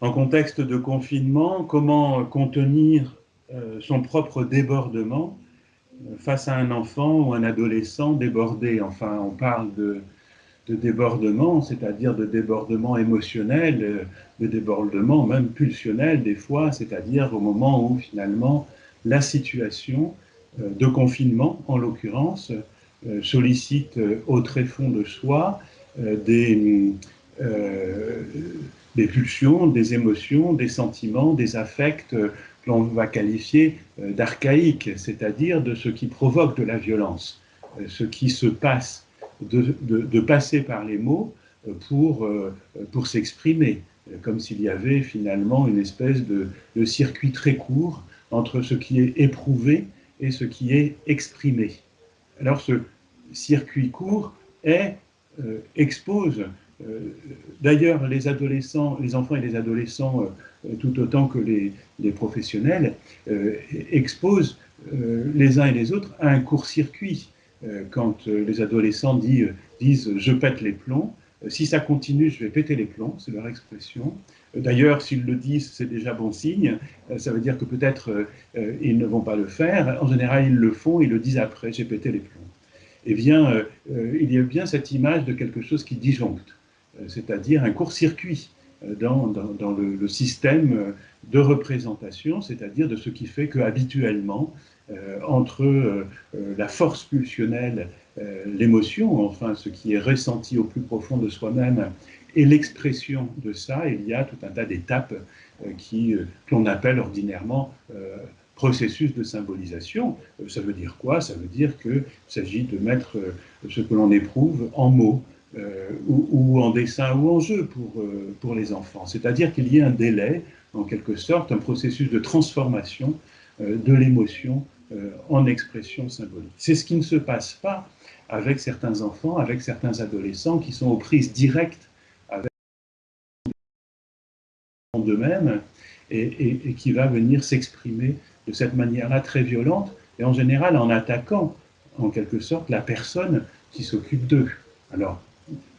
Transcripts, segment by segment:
En contexte de confinement, comment contenir son propre débordement face à un enfant ou un adolescent débordé? Enfin, on parle de débordement, c'est-à-dire de débordement émotionnel, de débordement même pulsionnel des fois, c'est-à-dire au moment où finalement la situation de confinement, en l'occurrence, sollicite au tréfonds de soi des, euh, des pulsions, des émotions, des sentiments, des affects que l'on va qualifier d'archaïques, c'est-à-dire de ce qui provoque de la violence, ce qui se passe, de passer par les mots pour s'exprimer, comme s'il y avait finalement une espèce de circuit très court entre ce qui est éprouvé et ce qui est exprimé. Alors ce circuit court expose d'ailleurs les adolescents, les enfants et les adolescents, tout autant que les professionnels, exposent les uns et les autres à un court-circuit. Quand les adolescents disent « je pète les plombs », si ça continue, je vais péter les plombs, c'est leur expression. D'ailleurs, s'ils le disent, c'est déjà bon signe. Ça veut dire que peut-être ils ne vont pas le faire. En général, ils le font, ils le disent après, j'ai pété les plombs. Eh bien, il y a bien cette image de quelque chose qui disjoncte, c'est-à-dire un court-circuit dans le système de représentation, c'est-à-dire de ce qui fait qu'habituellement, entre la force pulsionnelle, l'émotion, enfin ce qui est ressenti au plus profond de soi-même, et l'expression de ça, il y a tout un tas d'étapes qu'on appelle ordinairement processus de symbolisation. Ça veut dire quoi? Ça veut dire qu'il s'agit de mettre ce que l'on éprouve en mots, ou en dessin ou en jeu pour les enfants. C'est-à-dire qu'il y ait un délai, en quelque sorte, un processus de transformation de l'émotion en expression symbolique. C'est ce qui ne se passe pas avec certains enfants, avec certains adolescents qui sont aux prises directes avec d'eux-mêmes et qui va venir s'exprimer de cette manière-là très violente et en général en attaquant en quelque sorte la personne qui s'occupe d'eux. Alors,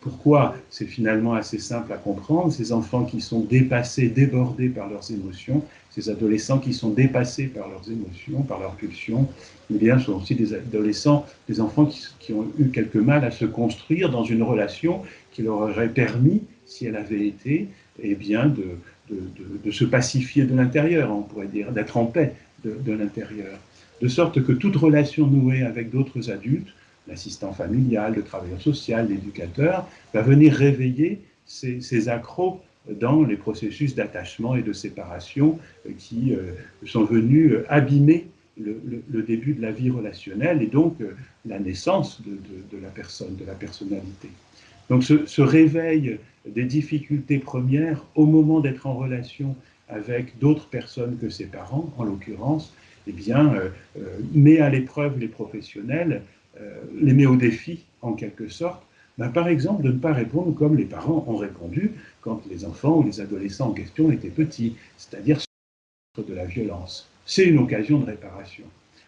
pourquoi? C'est finalement assez simple à comprendre. Ces enfants qui sont dépassés, débordés par leurs émotions, ces adolescents qui sont dépassés par leurs émotions, par leurs pulsions, eh bien, sont aussi des adolescents, des enfants qui ont eu quelque mal à se construire dans une relation qui leur aurait permis, si elle avait été, eh bien, de se pacifier de l'intérieur, on pourrait dire, d'être en paix de l'intérieur. De sorte que toute relation nouée avec d'autres adultes, l'assistant familial, le travailleur social, l'éducateur, va venir réveiller ces accros dans les processus d'attachement et de séparation qui sont venus abîmer le début de la vie relationnelle et donc la naissance de la personne, de la personnalité. Donc ce réveil des difficultés premières au moment d'être en relation avec d'autres personnes que ses parents, en l'occurrence, eh bien, met à l'épreuve les professionnels, les met au défi, en quelque sorte, ben, par exemple, de ne pas répondre comme les parents ont répondu quand les enfants ou les adolescents en question étaient petits, c'est-à-dire de la violence. C'est une occasion de réparation.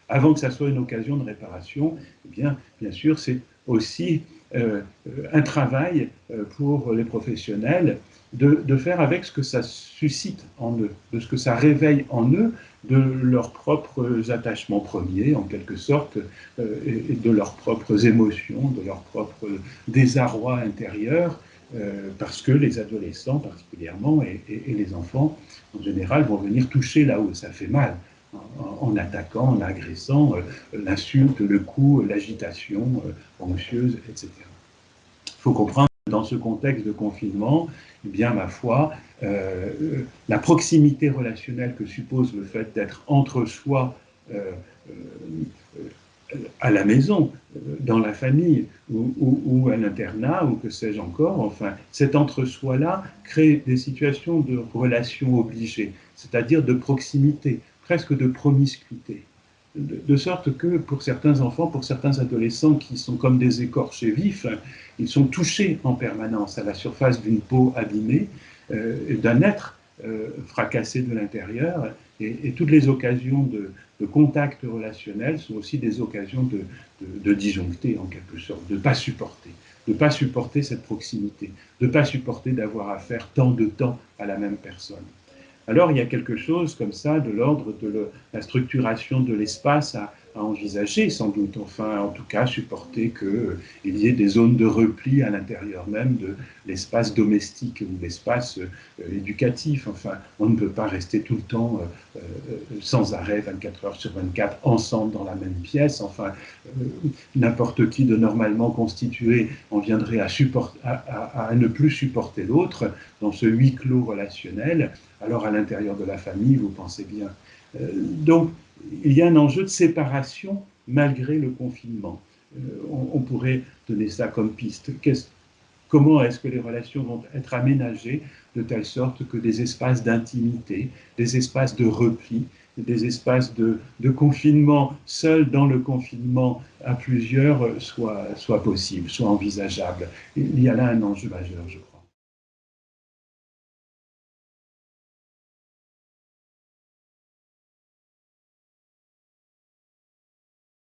Avant que ça soit une occasion de réparation, eh bien sûr, c'est aussi un travail pour les professionnels de faire avec ce que ça suscite en eux, de ce que ça réveille en eux, de leurs propres attachements premiers, en quelque sorte, et de leurs propres émotions, de leur propre désarroi intérieur, parce que les adolescents particulièrement et les enfants en général vont venir toucher là où ça fait mal, en attaquant, en agressant, l'insulte, le coup, l'agitation anxieuse, etc. Il faut comprendre que dans ce contexte de confinement, eh bien, ma foi, la proximité relationnelle que suppose le fait d'être entre soi à la maison, dans la famille ou à l'internat ou que sais-je encore, enfin, cet entre-soi-là crée des situations de relations obligées, c'est-à-dire de proximité, presque de promiscuité. De sorte que pour certains enfants, pour certains adolescents qui sont comme des écorchés vifs, ils sont touchés en permanence à la surface d'une peau abîmée, d'un être fracassé de l'intérieur, et toutes les occasions de contact relationnel sont aussi des occasions de disjoncter en quelque sorte, de ne pas supporter. de ne pas supporter cette proximité, de ne pas supporter d'avoir à faire tant de temps à la même personne. Alors il y a quelque chose comme ça de l'ordre de la structuration de l'espace à envisager, sans doute, enfin en tout cas supporter qu'il y ait des zones de repli à l'intérieur même de l'espace domestique ou l'espace éducatif. Enfin, on ne peut pas rester tout le temps sans arrêt 24 heures sur 24 ensemble dans la même pièce. Enfin, n'importe qui de normalement constitué en viendrait à ne plus supporter l'autre dans ce huis clos relationnel. Alors à l'intérieur de la famille, vous pensez bien. Donc, il y a un enjeu de séparation malgré le confinement. On pourrait donner ça comme piste. Comment est-ce que les relations vont être aménagées de telle sorte que des espaces d'intimité, des espaces de repli, des espaces de confinement seul dans le confinement à plusieurs soient possibles, soient envisageables. Il y a là un enjeu majeur, je crois.